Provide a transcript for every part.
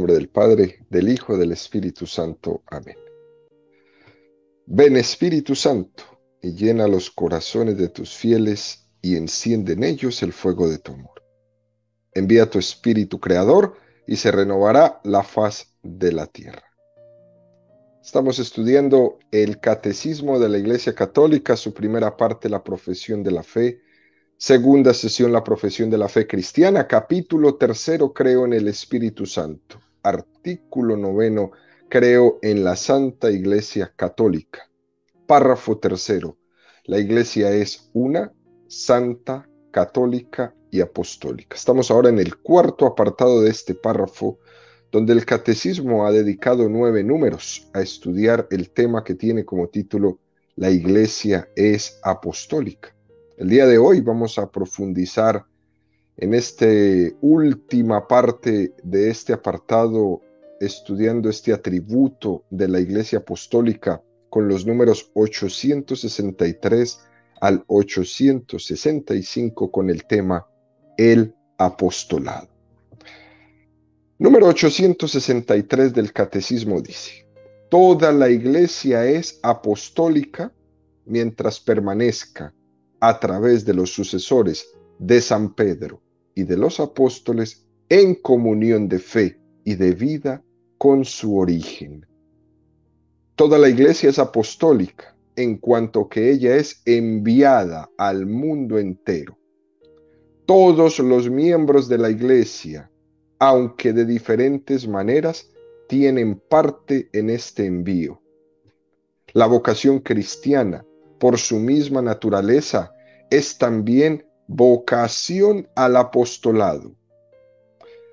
nombre del Padre, del Hijo, del Espíritu Santo. Amén. Ven, Espíritu Santo, y llena los corazones de tus fieles y enciende en ellos el fuego de tu amor. Envía tu Espíritu Creador y se renovará la faz de la tierra. Estamos estudiando el Catecismo de la Iglesia Católica, su primera parte, la profesión de la fe. Segunda sesión, la profesión de la fe cristiana. Capítulo tercero, creo en el Espíritu Santo. Artículo noveno, creo en la Santa Iglesia Católica. Párrafo tercero, la Iglesia es una, santa, católica y apostólica. Estamos ahora en el cuarto apartado de este párrafo, donde el Catecismo ha dedicado 9 números a estudiar el tema que tiene como título La Iglesia es apostólica. El día de hoy vamos a profundizar en esta última parte de este apartado, estudiando este atributo de la Iglesia Apostólica con los números 863 al 865 con el tema El Apostolado. Número 863 del Catecismo dice: toda la Iglesia es apostólica mientras permanezca a través de los sucesores de San Pedro y de los apóstoles en comunión de fe y de vida con su origen. Toda la Iglesia es apostólica en cuanto que ella es enviada al mundo entero. Todos los miembros de la Iglesia, aunque de diferentes maneras, tienen parte en este envío. La vocación cristiana, por su misma naturaleza, es también vocación al apostolado.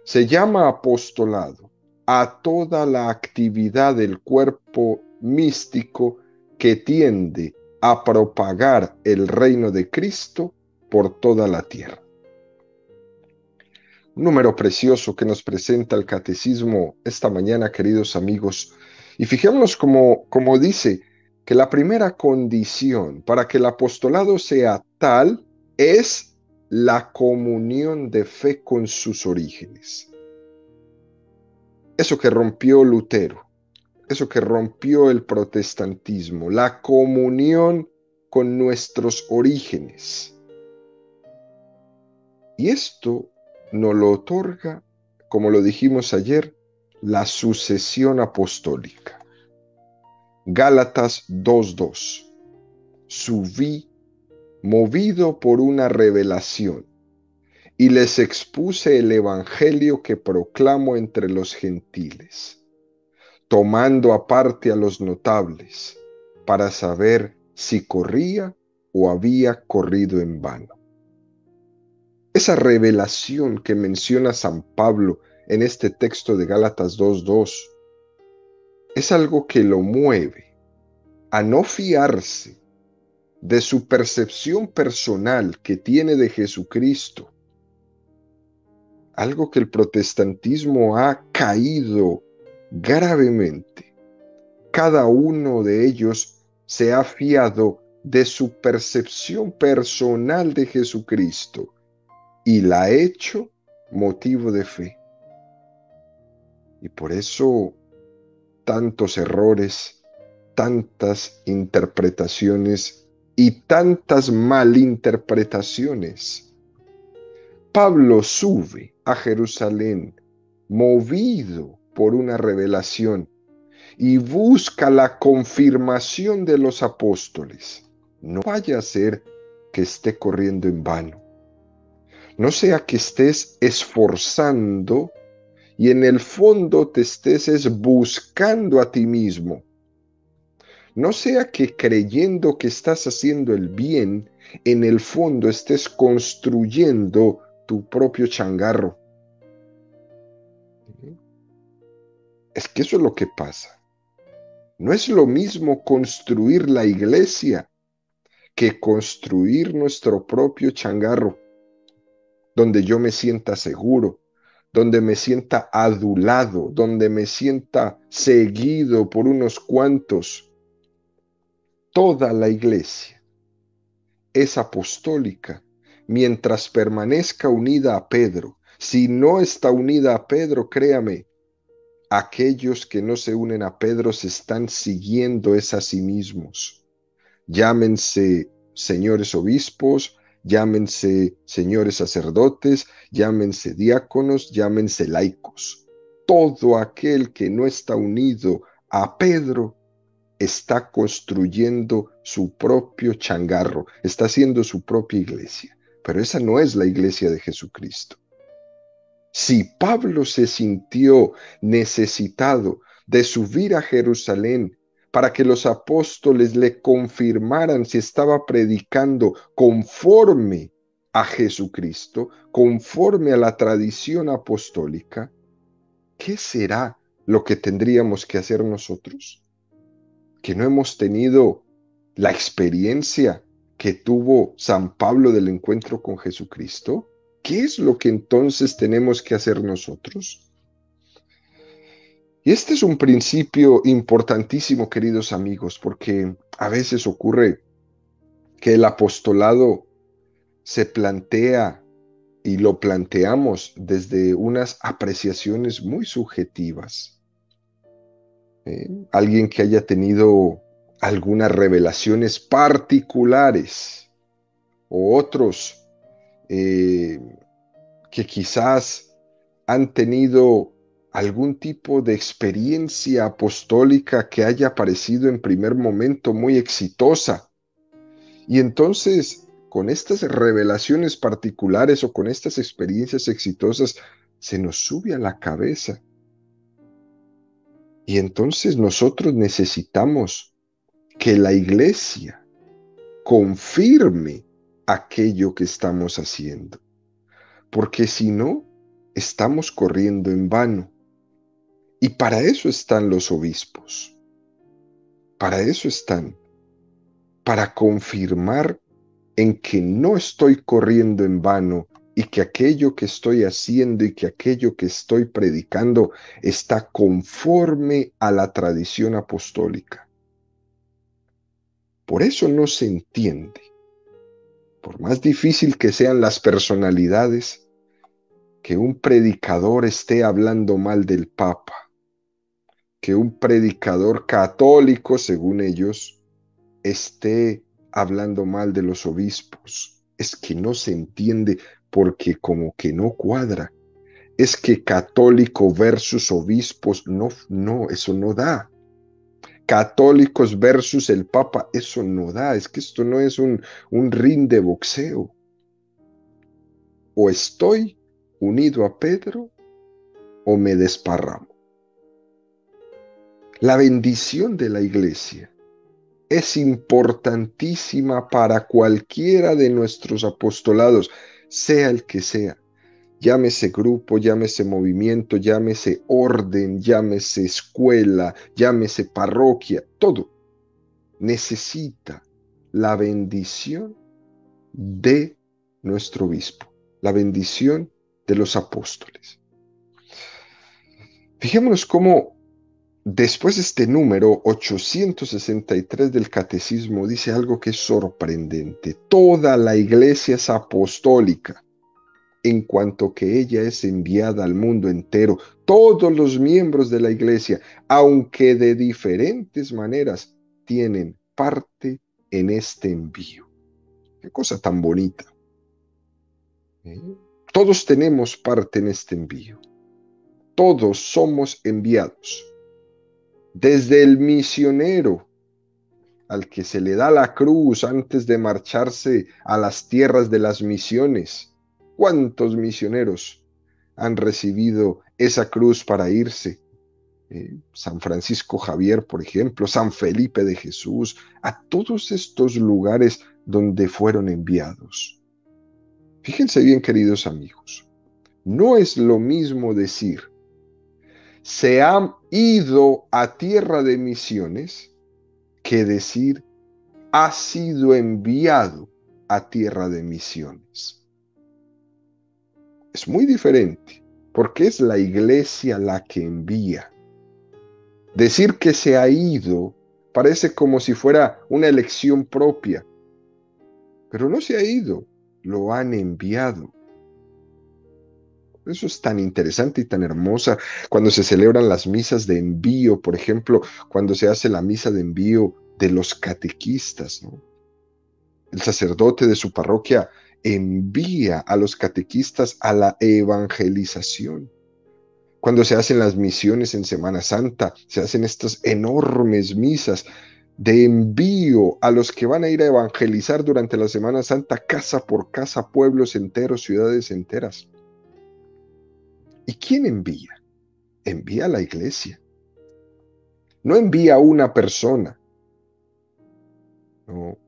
Se llama apostolado a toda la actividad del cuerpo místico que tiende a propagar el reino de Cristo por toda la tierra. Un número precioso que nos presenta el Catecismo esta mañana, queridos amigos. Y fijémonos como dice que la primera condición para que el apostolado sea tal es la comunión de fe con sus orígenes. Eso que rompió Lutero, eso que rompió el protestantismo, la comunión con nuestros orígenes. Y esto nos lo otorga, como lo dijimos ayer, la sucesión apostólica. Gálatas 2:2. Subí movido por una revelación y les expuse el evangelio que proclamo entre los gentiles, tomando aparte a los notables para saber si corría o había corrido en vano. Esa revelación que menciona San Pablo en este texto de Gálatas 2:2 es algo que lo mueve a no fiarse de su percepción personal que tiene de Jesucristo, algo que el protestantismo ha caído gravemente. Cada uno de ellos se ha fiado de su percepción personal de Jesucristo y la ha hecho motivo de fe. Y por eso tantos errores, tantas interpretaciones y tantas malinterpretaciones. Pablo sube a Jerusalén movido por una revelación y busca la confirmación de los apóstoles. No vaya a ser que esté corriendo en vano. No sea que estés esforzando y en el fondo te estés buscando a ti mismo. No sea que creyendo que estás haciendo el bien, en el fondo estés construyendo tu propio changarro. Es que eso es lo que pasa. No es lo mismo construir la iglesia que construir nuestro propio changarro, donde yo me sienta seguro, donde me sienta adulado, donde me sienta seguido por unos cuantos. Toda la iglesia es apostólica mientras permanezca unida a Pedro. Si no está unida a Pedro, créame, aquellos que no se unen a Pedro se están siguiendo es a sí mismos. Llámense señores obispos, llámense señores sacerdotes, llámense diáconos, llámense laicos. Todo aquel que no está unido a Pedro está construyendo su propio changarro, está haciendo su propia iglesia. Pero esa no es la iglesia de Jesucristo. Si Pablo se sintió necesitado de subir a Jerusalén para que los apóstoles le confirmaran si estaba predicando conforme a Jesucristo, conforme a la tradición apostólica, ¿qué será lo que tendríamos que hacer nosotros? ¿Que no hemos tenido la experiencia que tuvo San Pablo del encuentro con Jesucristo? ¿Qué es lo que entonces tenemos que hacer nosotros? Y este es un principio importantísimo, queridos amigos, porque a veces ocurre que el apostolado se plantea y lo planteamos desde unas apreciaciones muy subjetivas. Alguien que haya tenido algunas revelaciones particulares o otros eh, que quizás han tenido algún tipo de experiencia apostólica que haya parecido en primer momento muy exitosa. Y entonces, con estas revelaciones particulares o con estas experiencias exitosas, se nos sube a la cabeza. Y entonces nosotros necesitamos que la iglesia confirme aquello que estamos haciendo. Porque si no, estamos corriendo en vano. Y para eso están los obispos. Para eso están. Para confirmar en que no estoy corriendo en vano y que aquello que estoy haciendo y que aquello que estoy predicando está conforme a la tradición apostólica. Por eso no se entiende, por más difícil que sean las personalidades, que un predicador esté hablando mal del Papa, que un predicador católico, según ellos, esté hablando mal de los obispos. Es que no se entiende porque como que no cuadra. Es que católico versus obispos, no, eso no da. Católicos versus el Papa, eso no da. Es que esto no es un ring de boxeo. O estoy unido a Pedro o me desparramo. La bendición de la iglesia es importantísima para cualquiera de nuestros apostolados, sea el que sea. Llámese grupo, llámese movimiento, llámese orden, llámese escuela, llámese parroquia, todo necesita la bendición de nuestro obispo, la bendición de los apóstoles. Fijémonos cómo después este número 863 del Catecismo dice algo que es sorprendente. Toda la iglesia es apostólica, en cuanto que ella es enviada al mundo entero. Todos los miembros de la iglesia, aunque de diferentes maneras, tienen parte en este envío. Qué cosa tan bonita. ¿Eh? Todos tenemos parte en este envío. Todos somos enviados. Desde el misionero al que se le da la cruz antes de marcharse a las tierras de las misiones. ¿Cuántos misioneros han recibido esa cruz para irse? San Francisco Javier, por ejemplo, San Felipe de Jesús, a todos estos lugares donde fueron enviados. Fíjense bien, queridos amigos, no es lo mismo decir se han ido a tierra de misiones que decir ha sido enviado a tierra de misiones. Es muy diferente, porque es la iglesia la que envía. Decir que se ha ido parece como si fuera una elección propia, pero no se ha ido, lo han enviado. Eso es tan interesante y tan hermosa cuando se celebran las misas de envío, por ejemplo, cuando se hace la misa de envío de los catequistas, ¿no? El sacerdote de su parroquia envía a los catequistas a la evangelización. Cuando se hacen las misiones en Semana Santa, se hacen estas enormes misas de envío a los que van a ir a evangelizar durante la Semana Santa, casa por casa, pueblos enteros, ciudades enteras. ¿Y quién envía? Envía a la iglesia. No envía a una persona. No,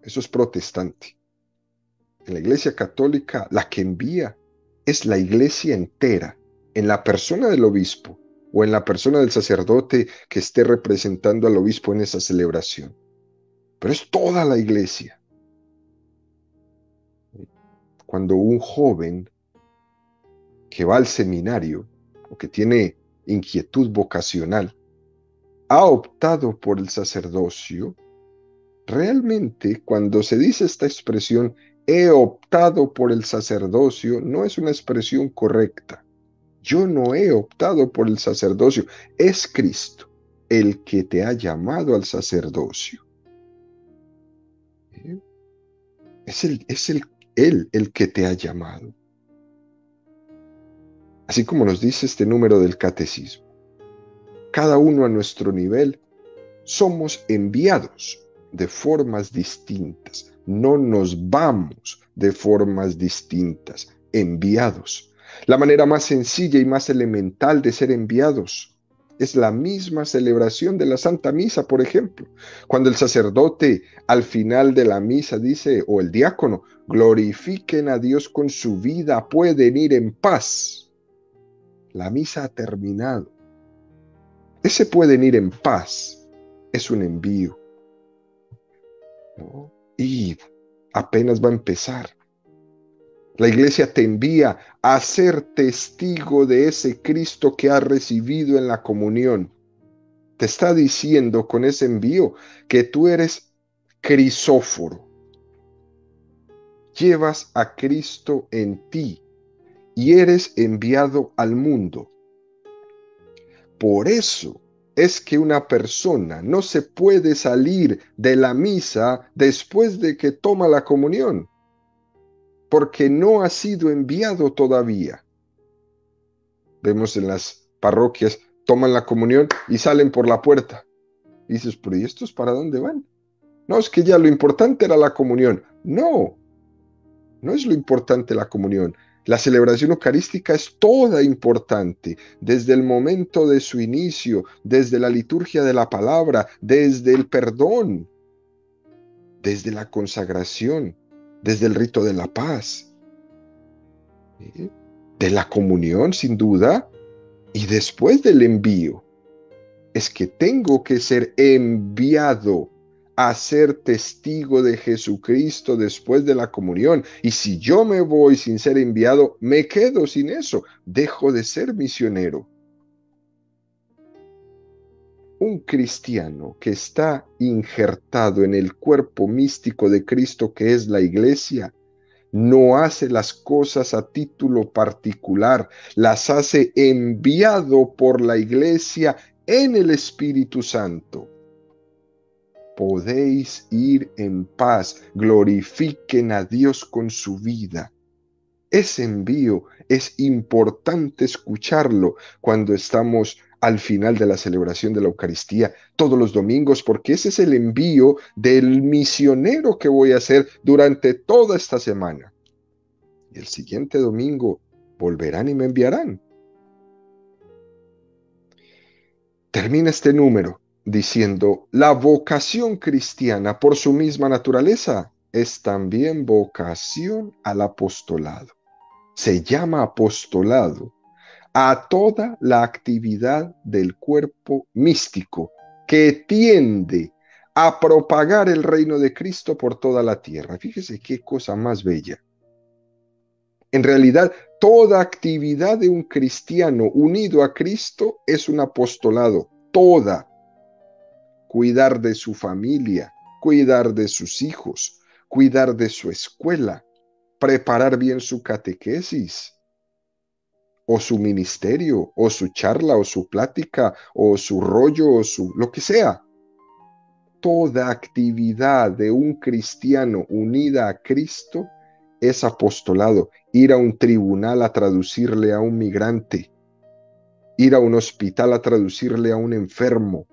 eso es protestante. En la iglesia católica, la que envía es la iglesia entera, en la persona del obispo o en la persona del sacerdote que esté representando al obispo en esa celebración. Pero es toda la iglesia. Cuando un joven que va al seminario o que tiene inquietud vocacional ha optado por el sacerdocio, realmente cuando se dice esta expresión, he optado por el sacerdocio, no es una expresión correcta. Yo no he optado por el sacerdocio, es Cristo el que te ha llamado al sacerdocio. ¿Eh? Él el que te ha llamado. Así como nos dice este número del catecismo. Cada uno a nuestro nivel somos enviados de formas distintas. No nos vamos de formas distintas, enviados. La manera más sencilla y más elemental de ser enviados es la misma celebración de la Santa Misa, por ejemplo. Cuando el sacerdote al final de la misa dice, o el diácono, glorifiquen a Dios con su vida, pueden ir en paz. La misa ha terminado. Ese pueden ir en paz es un envío, ¿no? Y apenas va a empezar. La iglesia te envía a ser testigo de ese Cristo que has recibido en la comunión. Te está diciendo con ese envío que tú eres crisóforo. Llevas a Cristo en ti y eres enviado al mundo. Por eso es que una persona no se puede salir de la misa después de que toma la comunión, porque no ha sido enviado todavía. Vemos en las parroquias, toman la comunión y salen por la puerta. Y dices, pero ¿y estos para dónde van? No, es que ya lo importante era la comunión. No, no es lo importante la comunión. La celebración eucarística es toda importante, desde el momento de su inicio, desde la liturgia de la palabra, desde el perdón, desde la consagración, desde el rito de la paz, ¿sí? De la comunión, sin duda, y después del envío. Es que tengo que ser enviado a ser testigo de Jesucristo después de la comunión. Y si yo me voy sin ser enviado, me quedo sin eso. Dejo de ser misionero. Un cristiano que está injertado en el cuerpo místico de Cristo que es la iglesia, no hace las cosas a título particular, las hace enviado por la iglesia en el Espíritu Santo. Podéis ir en paz, glorifiquen a Dios con su vida. Ese envío es importante escucharlo cuando estamos al final de la celebración de la Eucaristía todos los domingos, porque ese es el envío del misionero que voy a hacer durante toda esta semana. Y el siguiente domingo volverán y me enviarán. Termina este número diciendo, la vocación cristiana por su misma naturaleza es también vocación al apostolado. Se llama apostolado a toda la actividad del cuerpo místico que tiende a propagar el reino de Cristo por toda la tierra. Fíjese qué cosa más bella. En realidad, toda actividad de un cristiano unido a Cristo es un apostolado. Toda. Cuidar de su familia, cuidar de sus hijos, cuidar de su escuela, preparar bien su catequesis, o su ministerio, o su charla, o su plática, o su rollo, o su lo que sea. Toda actividad de un cristiano unida a Cristo es apostolado. Ir a un tribunal a traducirle a un migrante, ir a un hospital a traducirle a un enfermo.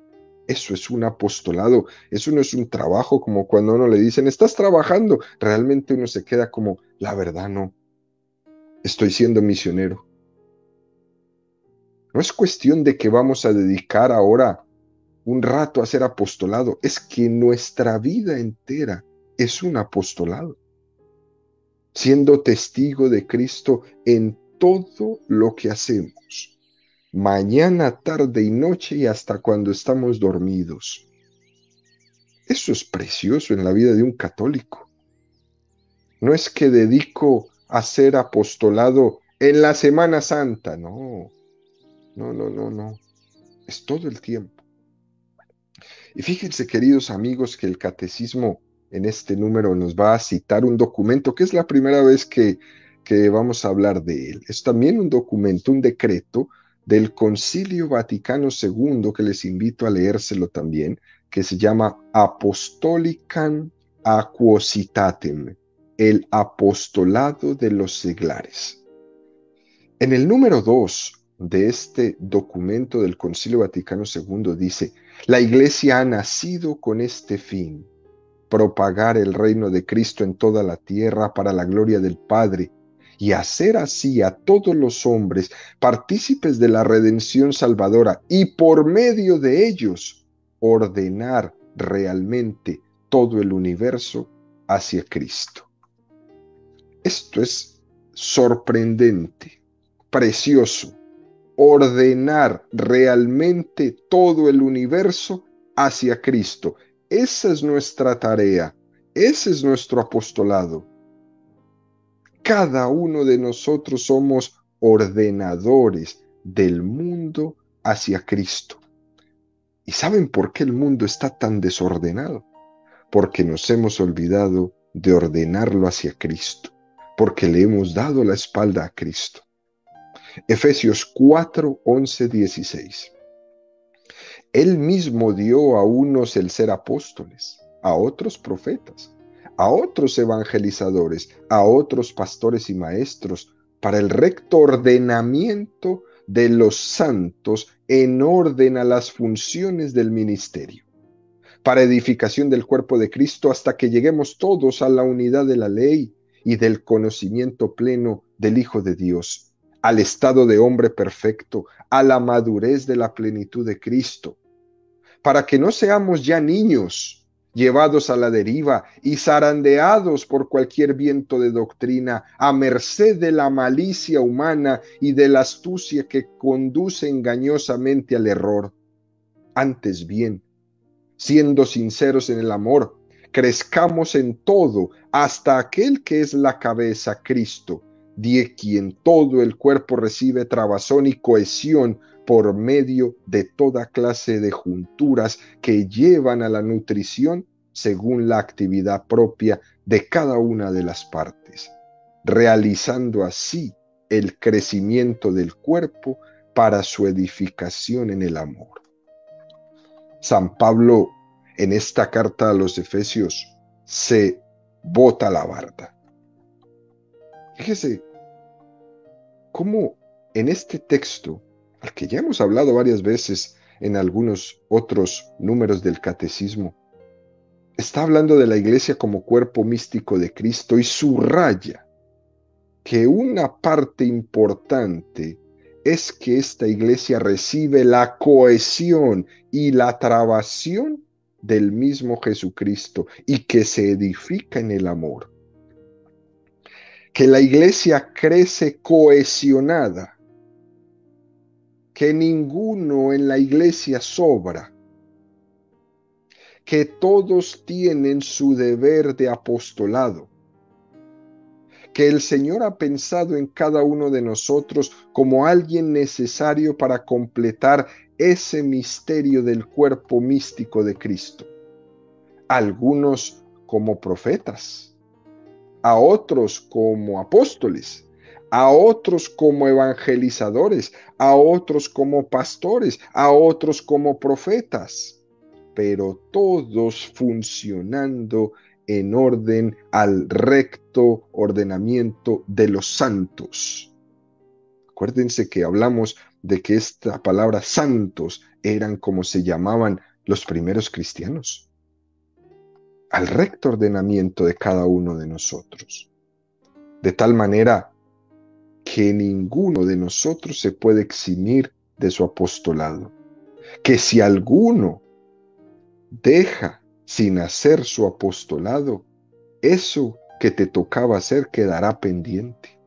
Eso es un apostolado. Eso no es un trabajo como cuando a uno le dicen, estás trabajando. Realmente uno se queda como, la verdad no, estoy siendo misionero. No es cuestión de que vamos a dedicar ahora un rato a hacer apostolado. Es que nuestra vida entera es un apostolado, siendo testigo de Cristo en todo lo que hacemos, mañana, tarde y noche y hasta cuando estamos dormidos. Eso es precioso en la vida de un católico. No es que dedico a ser apostolado en la Semana Santa, no, no, no, no, no. Es todo el tiempo. Y fíjense, queridos amigos, que el catecismo en este número nos va a citar un documento que es la primera vez que vamos a hablar de él. Es también un documento, un decreto del Concilio Vaticano II, que les invito a leérselo también, que se llama Apostolicam Aquositatem, el apostolado de los seglares. En el número 2 de este documento del Concilio Vaticano II dice, la Iglesia ha nacido con este fin, propagar el reino de Cristo en toda la tierra para la gloria del Padre, y hacer así a todos los hombres partícipes de la redención salvadora, y por medio de ellos ordenar realmente todo el universo hacia Cristo. Esto es sorprendente, precioso, ordenar realmente todo el universo hacia Cristo. Esa es nuestra tarea, ese es nuestro apostolado. Cada uno de nosotros somos ordenadores del mundo hacia Cristo. ¿Y saben por qué el mundo está tan desordenado? Porque nos hemos olvidado de ordenarlo hacia Cristo, porque le hemos dado la espalda a Cristo. Efesios 4, 11, 16. Él mismo dio a unos el ser apóstoles, a otros profetas, a otros evangelizadores, a otros pastores y maestros, para el recto ordenamiento de los santos en orden a las funciones del ministerio, para edificación del cuerpo de Cristo hasta que lleguemos todos a la unidad de la ley y del conocimiento pleno del Hijo de Dios, al estado de hombre perfecto, a la madurez de la plenitud de Cristo, para que no seamos ya niños, llevados a la deriva y zarandeados por cualquier viento de doctrina, a merced de la malicia humana y de la astucia que conduce engañosamente al error. Antes bien, siendo sinceros en el amor, crezcamos en todo hasta aquel que es la cabeza, Cristo, de quien todo el cuerpo recibe trabazón y cohesión por medio de toda clase de junturas que llevan a la nutrición según la actividad propia de cada una de las partes, realizando así el crecimiento del cuerpo para su edificación en el amor. San Pablo, en esta carta a los Efesios, se bota la barda. Fíjese cómo en este texto, al que ya hemos hablado varias veces en algunos otros números del catecismo, está hablando de la iglesia como cuerpo místico de Cristo y subraya que una parte importante es que esta iglesia recibe la cohesión y la trabación del mismo Jesucristo y que se edifica en el amor. Que la iglesia crece cohesionada, que ninguno en la iglesia sobra, que todos tienen su deber de apostolado, que el Señor ha pensado en cada uno de nosotros como alguien necesario para completar ese misterio del cuerpo místico de Cristo. Algunos como profetas, a otros como apóstoles, a otros como evangelizadores, a otros como pastores, a otros como profetas, pero todos funcionando en orden al recto ordenamiento de los santos. Acuérdense que hablamos de que esta palabra santos eran como se llamaban los primeros cristianos, al recto ordenamiento de cada uno de nosotros. De tal manera que ninguno de nosotros se puede eximir de su apostolado. Que si alguno deja sin hacer su apostolado, eso que te tocaba hacer quedará pendiente.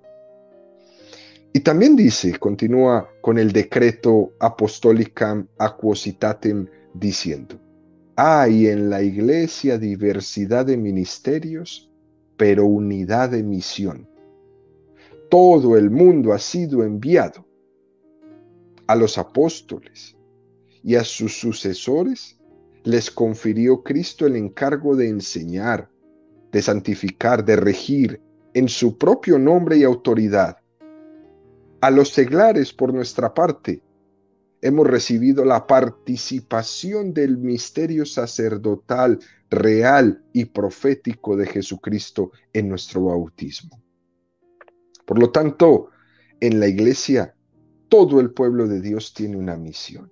Y también dice, continúa con el decreto apostolicam aquositatem diciendo, hay en la iglesia diversidad de ministerios, pero unidad de misión. Todo el mundo ha sido enviado. A los apóstoles y a sus sucesores les confirió Cristo el encargo de enseñar, de santificar, de regir en su propio nombre y autoridad. A los seglares, por nuestra parte, hemos recibido la participación del misterio sacerdotal, real y profético de Jesucristo en nuestro bautismo. Por lo tanto, en la iglesia, todo el pueblo de Dios tiene una misión.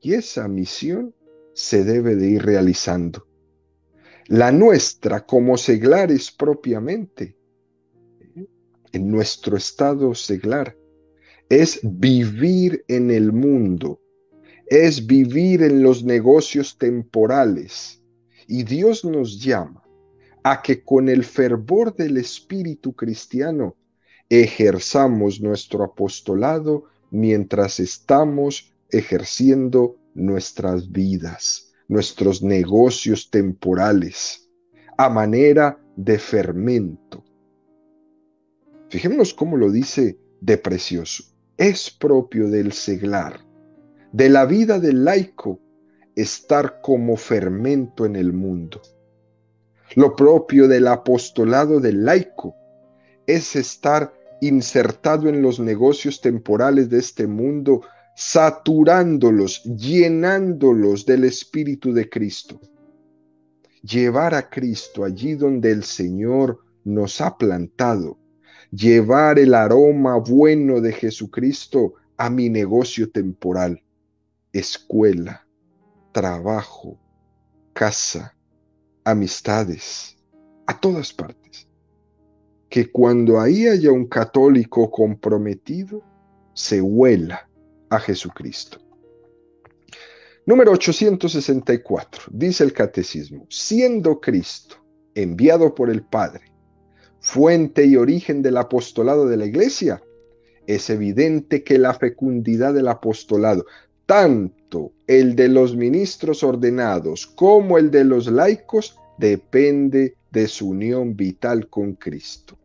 Y esa misión se debe de ir realizando. La nuestra como seglares propiamente, en nuestro estado seglar, es vivir en el mundo, es vivir en los negocios temporales. Y Dios nos llama a que con el fervor del espíritu cristiano ejerzamos nuestro apostolado mientras estamos ejerciendo nuestras vidas, nuestros negocios temporales, a manera de fermento. Fijémonos cómo lo dice de precioso. Es propio del seglar, de la vida del laico, estar como fermento en el mundo. Lo propio del apostolado del laico es estar insertado en los negocios temporales de este mundo, saturándolos, llenándolos del Espíritu de Cristo. Llevar a Cristo allí donde el Señor nos ha plantado. Llevar el aroma bueno de Jesucristo a mi negocio temporal. Escuela, trabajo, casa, amistades, a todas partes. Que cuando ahí haya un católico comprometido, se huela a Jesucristo. Número 864, dice el Catecismo, siendo Cristo enviado por el Padre, fuente y origen del apostolado de la Iglesia, es evidente que la fecundidad del apostolado, tanto el de los ministros ordenados como el de los laicos, depende de su unión vital con Cristo.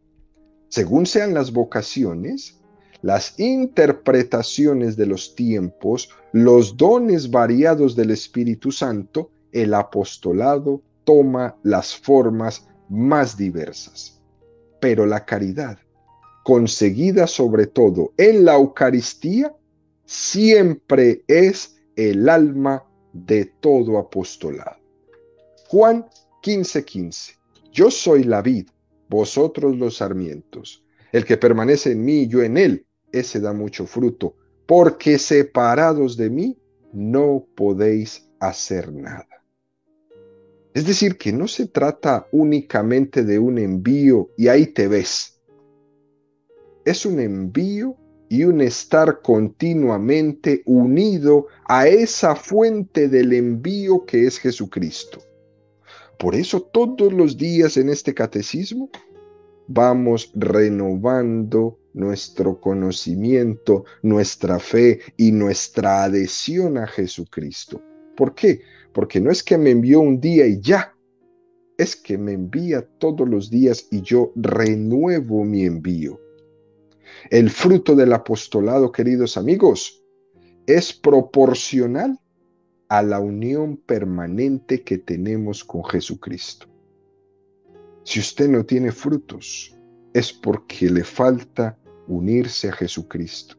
Según sean las vocaciones, las interpretaciones de los tiempos, los dones variados del Espíritu Santo, el apostolado toma las formas más diversas. Pero la caridad, conseguida sobre todo en la Eucaristía, siempre es el alma de todo apostolado. Juan 15:15. Yo soy la vid, vosotros los sarmientos. El que permanece en mí y yo en él, ese da mucho fruto, porque separados de mí no podéis hacer nada. Es decir, que no se trata únicamente de un envío y ahí te ves. Es un envío y un estar continuamente unido a esa fuente del envío que es Jesucristo. Por eso todos los días en este catecismo vamos renovando nuestro conocimiento, nuestra fe y nuestra adhesión a Jesucristo. ¿Por qué? Porque no es que me envió un día y ya, es que me envía todos los días y yo renuevo mi envío. El fruto del apostolado, queridos amigos, es proporcional a la unión permanente que tenemos con Jesucristo. Si usted no tiene frutos, es porque le falta unirse a Jesucristo.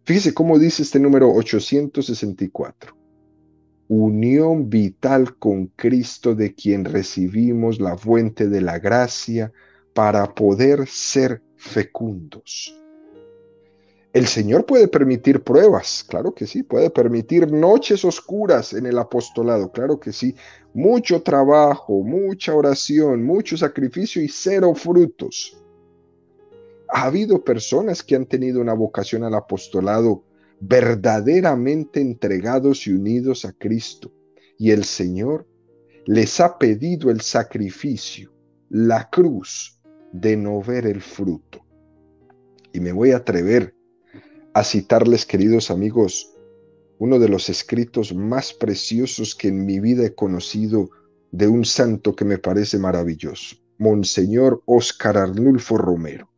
Fíjese cómo dice este número 864. Unión vital con Cristo, de quien recibimos la fuente de la gracia para poder ser fecundos. El Señor puede permitir pruebas, claro que sí, puede permitir noches oscuras en el apostolado, claro que sí, mucho trabajo, mucha oración, mucho sacrificio y cero frutos. Ha habido personas que han tenido una vocación al apostolado verdaderamente entregados y unidos a Cristo, y el Señor les ha pedido el sacrificio, la cruz, de no ver el fruto. Y me voy a atrever a citarles, queridos amigos, uno de los escritos más preciosos que en mi vida he conocido de un santo que me parece maravilloso, Monseñor Óscar Arnulfo Romero.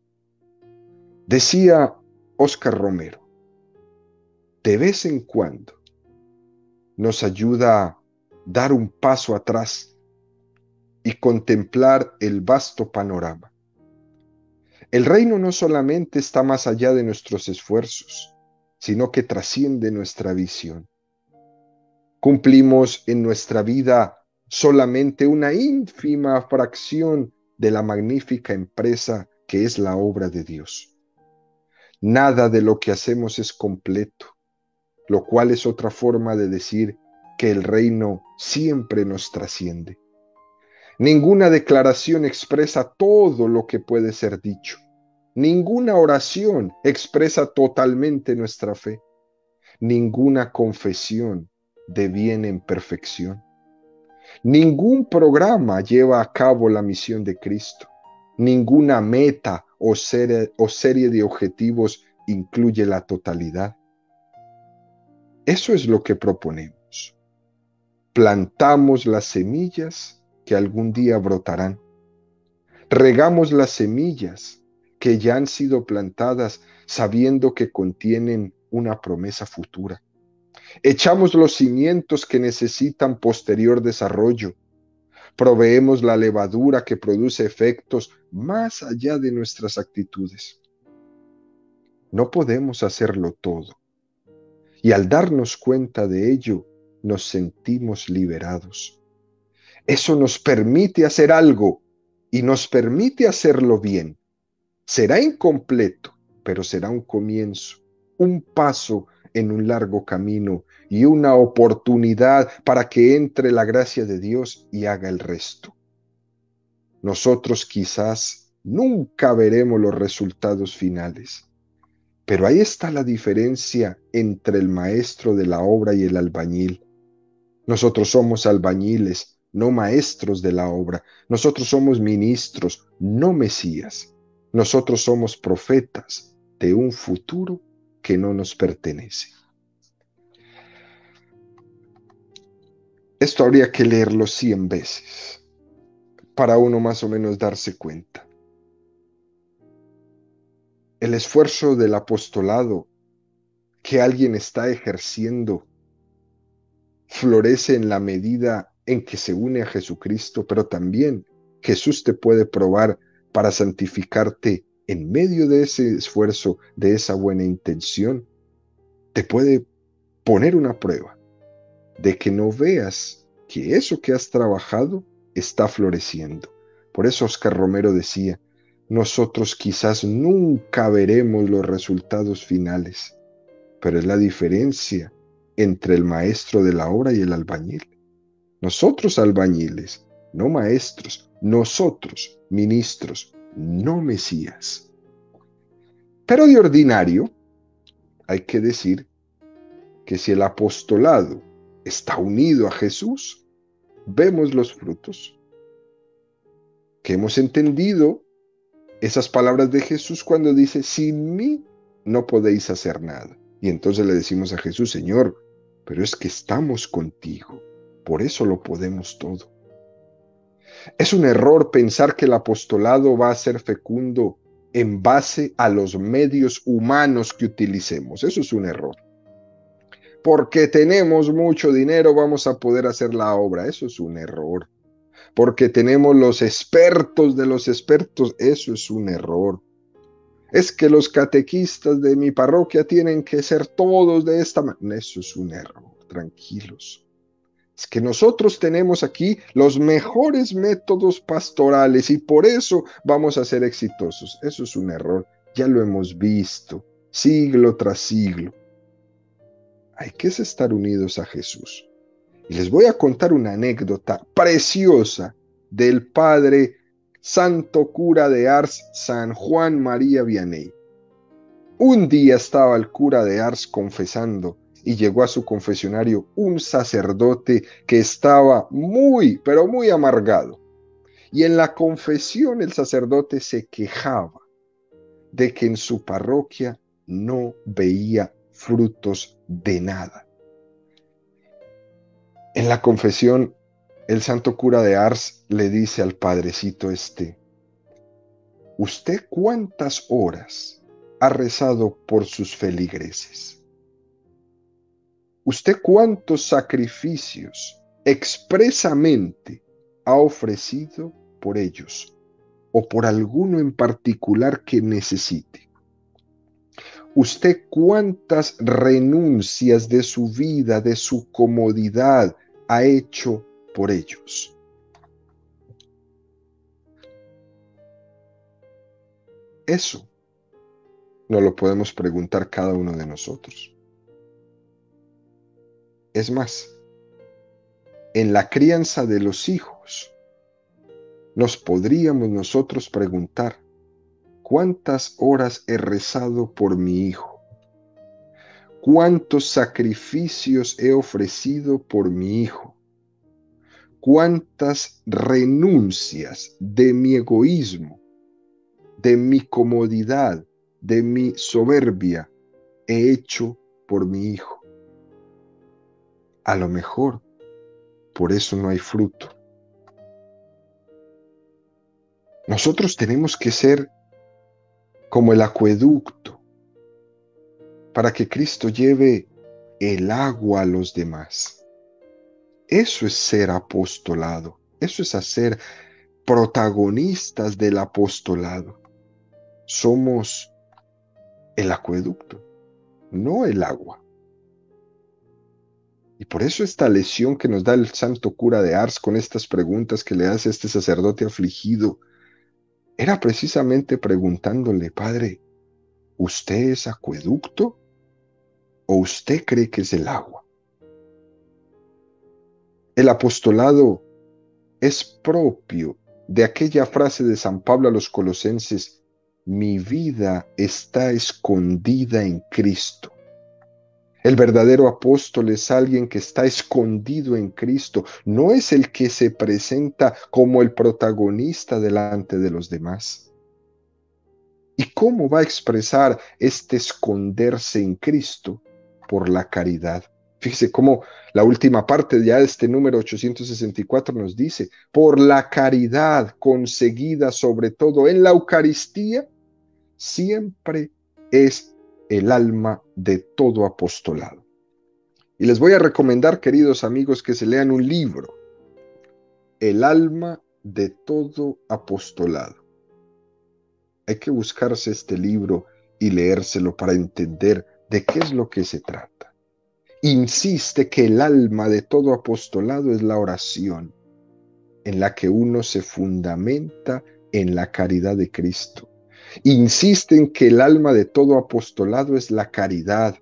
Decía Óscar Romero, de vez en cuando nos ayuda a dar un paso atrás y contemplar el vasto panorama. El reino no solamente está más allá de nuestros esfuerzos, sino que trasciende nuestra visión. Cumplimos en nuestra vida solamente una ínfima fracción de la magnífica empresa que es la obra de Dios. Nada de lo que hacemos es completo, lo cual es otra forma de decir que el reino siempre nos trasciende. Ninguna declaración expresa todo lo que puede ser dicho. Ninguna oración expresa totalmente nuestra fe. Ninguna confesión deviene en perfección. Ningún programa lleva a cabo la misión de Cristo. Ninguna meta o serie de objetivos incluye la totalidad. Eso es lo que proponemos. Plantamos las semillas que algún día brotarán. Regamos las semillas que ya han sido plantadas sabiendo que contienen una promesa futura. Echamos los cimientos que necesitan posterior desarrollo. Proveemos la levadura que produce efectos más allá de nuestras actitudes. No podemos hacerlo todo. Y al darnos cuenta de ello, nos sentimos liberados. Eso nos permite hacer algo y nos permite hacerlo bien. Será incompleto, pero será un comienzo, un paso en un largo camino y una oportunidad para que entre la gracia de Dios y haga el resto. Nosotros quizás nunca veremos los resultados finales, pero ahí está la diferencia entre el maestro de la obra y el albañil. Nosotros somos albañiles, no maestros de la obra. Nosotros somos ministros, no mesías. Nosotros somos profetas de un futuro que no nos pertenece. Esto habría que leerlo 100 veces para uno más o menos darse cuenta. El esfuerzo del apostolado que alguien está ejerciendo florece en la medida en que se une a Jesucristo, pero también Jesús te puede probar para santificarte en medio de ese esfuerzo, de esa buena intención. Te puede poner una prueba de que no veas que eso que has trabajado está floreciendo. Por eso Óscar Romero decía, nosotros quizás nunca veremos los resultados finales, pero es la diferencia entre el maestro de la obra y el albañil. Nosotros albañiles, no maestros, nosotros ministros, no mesías. Pero de ordinario, hay que decir que si el apostolado está unido a Jesús, vemos los frutos. Que hemos entendido esas palabras de Jesús cuando dice, sin mí no podéis hacer nada. Y entonces le decimos a Jesús, Señor, pero es que estamos contigo, por eso lo podemos todo. Es un error pensar que el apostolado va a ser fecundo en base a los medios humanos que utilicemos. Eso es un error. Porque tenemos mucho dinero vamos a poder hacer la obra. Eso es un error. Porque tenemos los expertos de los expertos. Eso es un error. Es que los catequistas de mi parroquia tienen que ser todos de esta manera. Eso es un error, tranquilos. Es que nosotros tenemos aquí los mejores métodos pastorales y por eso vamos a ser exitosos. Eso es un error, ya lo hemos visto, siglo tras siglo. Hay que estar unidos a Jesús. Y les voy a contar una anécdota preciosa del padre santo cura de Ars, San Juan María Vianney. Un día estaba el cura de Ars confesando y llegó a su confesionario un sacerdote que estaba muy, pero muy amargado. Y en la confesión el sacerdote se quejaba de que en su parroquia no veía frutos de nada. En la confesión, el santo cura de Ars le dice al padrecito ¿usted cuántas horas ha rezado por sus feligreses? ¿Usted cuántos sacrificios expresamente ha ofrecido por ellos o por alguno en particular que necesite? ¿Usted cuántas renuncias de su vida, de su comodidad ha hecho por ellos? Eso no lo podemos preguntar cada uno de nosotros. Es más, en la crianza de los hijos, nos podríamos nosotros preguntar, ¿cuántas horas he rezado por mi hijo? ¿Cuántos sacrificios he ofrecido por mi hijo? ¿Cuántas renuncias de mi egoísmo, de mi comodidad, de mi soberbia he hecho por mi hijo? A lo mejor por eso no hay fruto. Nosotros tenemos que ser como el acueducto para que Cristo lleve el agua a los demás. Eso es ser apostolado. Eso es hacer protagonistas del apostolado. Somos el acueducto, no el agua. Y por eso esta lección que nos da el santo cura de Ars con estas preguntas que le hace este sacerdote afligido, era precisamente preguntándole, Padre, ¿usted es acueducto o usted cree que es el agua? El apostolado es propio de aquella frase de San Pablo a los colosenses, mi vida está escondida en Cristo. El verdadero apóstol es alguien que está escondido en Cristo, no es el que se presenta como el protagonista delante de los demás. ¿Y cómo va a expresar este esconderse en Cristo? Por la caridad. Fíjese cómo la última parte ya de este número 864 nos dice, por la caridad conseguida sobre todo en la Eucaristía, siempre es el alma de todo apostolado. Y les voy a recomendar, queridos amigos, que se lean un libro, El alma de todo apostolado. Hay que buscarse este libro y leérselo para entender de qué es lo que se trata. Insiste que el alma de todo apostolado es la oración, en la que uno se fundamenta en la caridad de Cristo. Insiste en que el alma de todo apostolado es la caridad,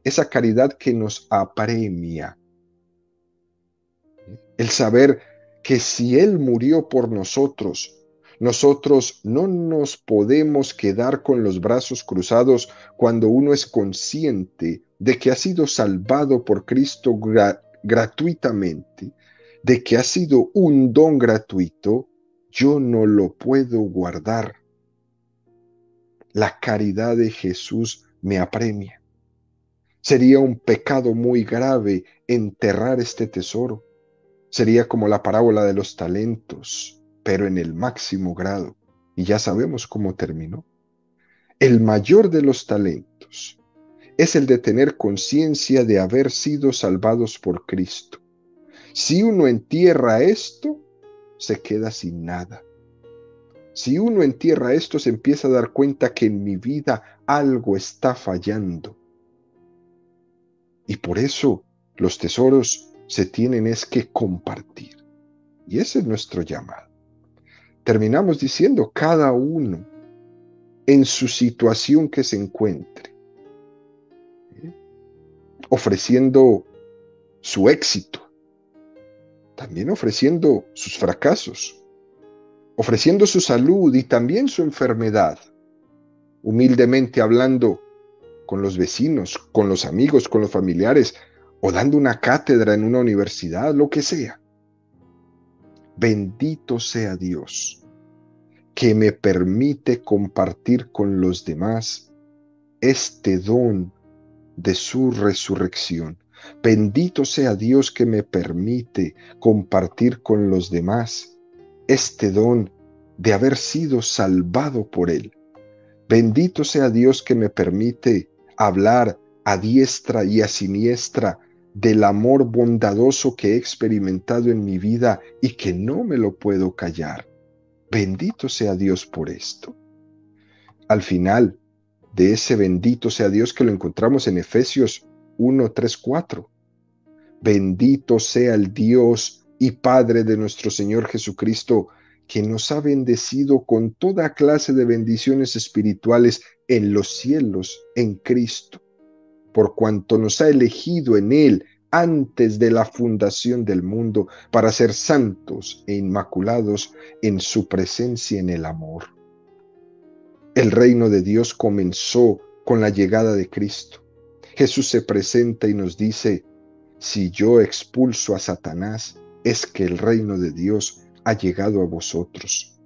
esa caridad que nos apremia. El saber que si Él murió por nosotros, nosotros no nos podemos quedar con los brazos cruzados cuando uno es consciente de que ha sido salvado por Cristo gratuitamente, de que ha sido un don gratuito. Yo no lo puedo guardar. La caridad de Jesús me apremia. Sería un pecado muy grave enterrar este tesoro. Sería como la parábola de los talentos, pero en el máximo grado. Y ya sabemos cómo terminó. El mayor de los talentos es el de tener conciencia de haber sido salvados por Cristo. Si uno entierra esto, se queda sin nada. Si uno entierra esto, se empieza a dar cuenta que en mi vida algo está fallando. Y por eso los tesoros se tienen es que compartir. Y ese es nuestro llamado. Terminamos diciendo cada uno en su situación que se encuentre, ofreciendo su éxito, también ofreciendo sus fracasos, ofreciendo su salud y también su enfermedad, humildemente hablando con los vecinos, con los amigos, con los familiares, o dando una cátedra en una universidad, lo que sea. Bendito sea Dios, que me permite compartir con los demás este don de su resurrección. Bendito sea Dios que me permite compartir con los demás este don de haber sido salvado por Él. Bendito sea Dios que me permite hablar a diestra y a siniestra del amor bondadoso que he experimentado en mi vida y que no me lo puedo callar. Bendito sea Dios por esto. Al final de ese bendito sea Dios que lo encontramos en Efesios 1, 3, 4. Bendito sea el Dios y Padre de nuestro Señor Jesucristo, que nos ha bendecido con toda clase de bendiciones espirituales en los cielos en Cristo, por cuanto nos ha elegido en Él antes de la fundación del mundo para ser santos e inmaculados en su presencia en el amor. El reino de Dios comenzó con la llegada de Cristo. Jesús se presenta y nos dice: si yo expulso a Satanás, es que el reino de Dios ha llegado a vosotros.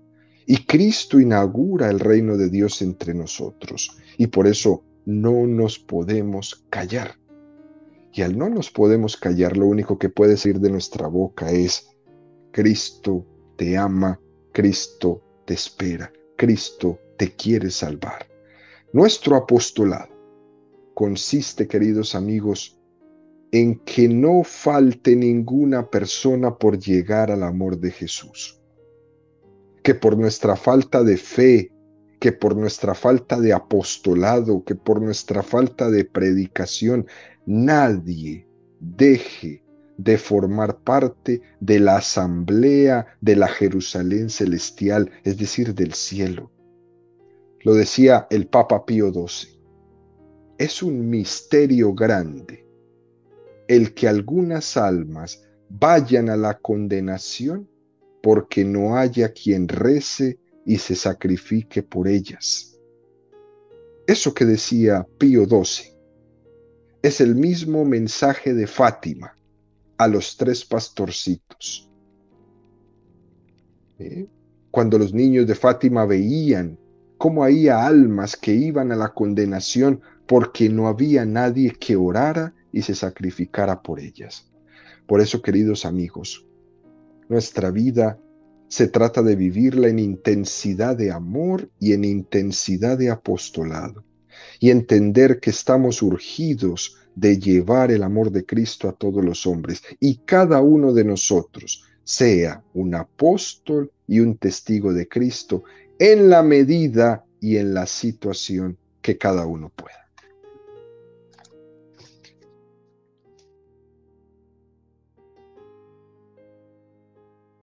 Y Cristo inaugura el reino de Dios entre nosotros. Y por eso no nos podemos callar. Y al no nos podemos callar, lo único que puede salir de nuestra boca es: Cristo te ama, Cristo te espera, Cristo te quiere salvar. Nuestro apostolado consiste, queridos amigos, en que no falte ninguna persona por llegar al amor de Jesús. Que por nuestra falta de fe, que por nuestra falta de apostolado, que por nuestra falta de predicación, nadie deje de formar parte de la asamblea de la Jerusalén celestial, es decir, del cielo. Lo decía el Papa Pío XII. Es un misterio grande el que algunas almas vayan a la condenación porque no haya quien rece y se sacrifique por ellas. Eso que decía Pío XII es el mismo mensaje de Fátima a los 3 pastorcitos. Cuando los niños de Fátima veían cómo había almas que iban a la condenación porque no había nadie que orara y se sacrificara por ellas. Por eso, queridos amigos, nuestra vida se trata de vivirla en intensidad de amor y en intensidad de apostolado, y entender que estamos urgidos de llevar el amor de Cristo a todos los hombres, y cada uno de nosotros sea un apóstol y un testigo de Cristo en la medida y en la situación que cada uno pueda.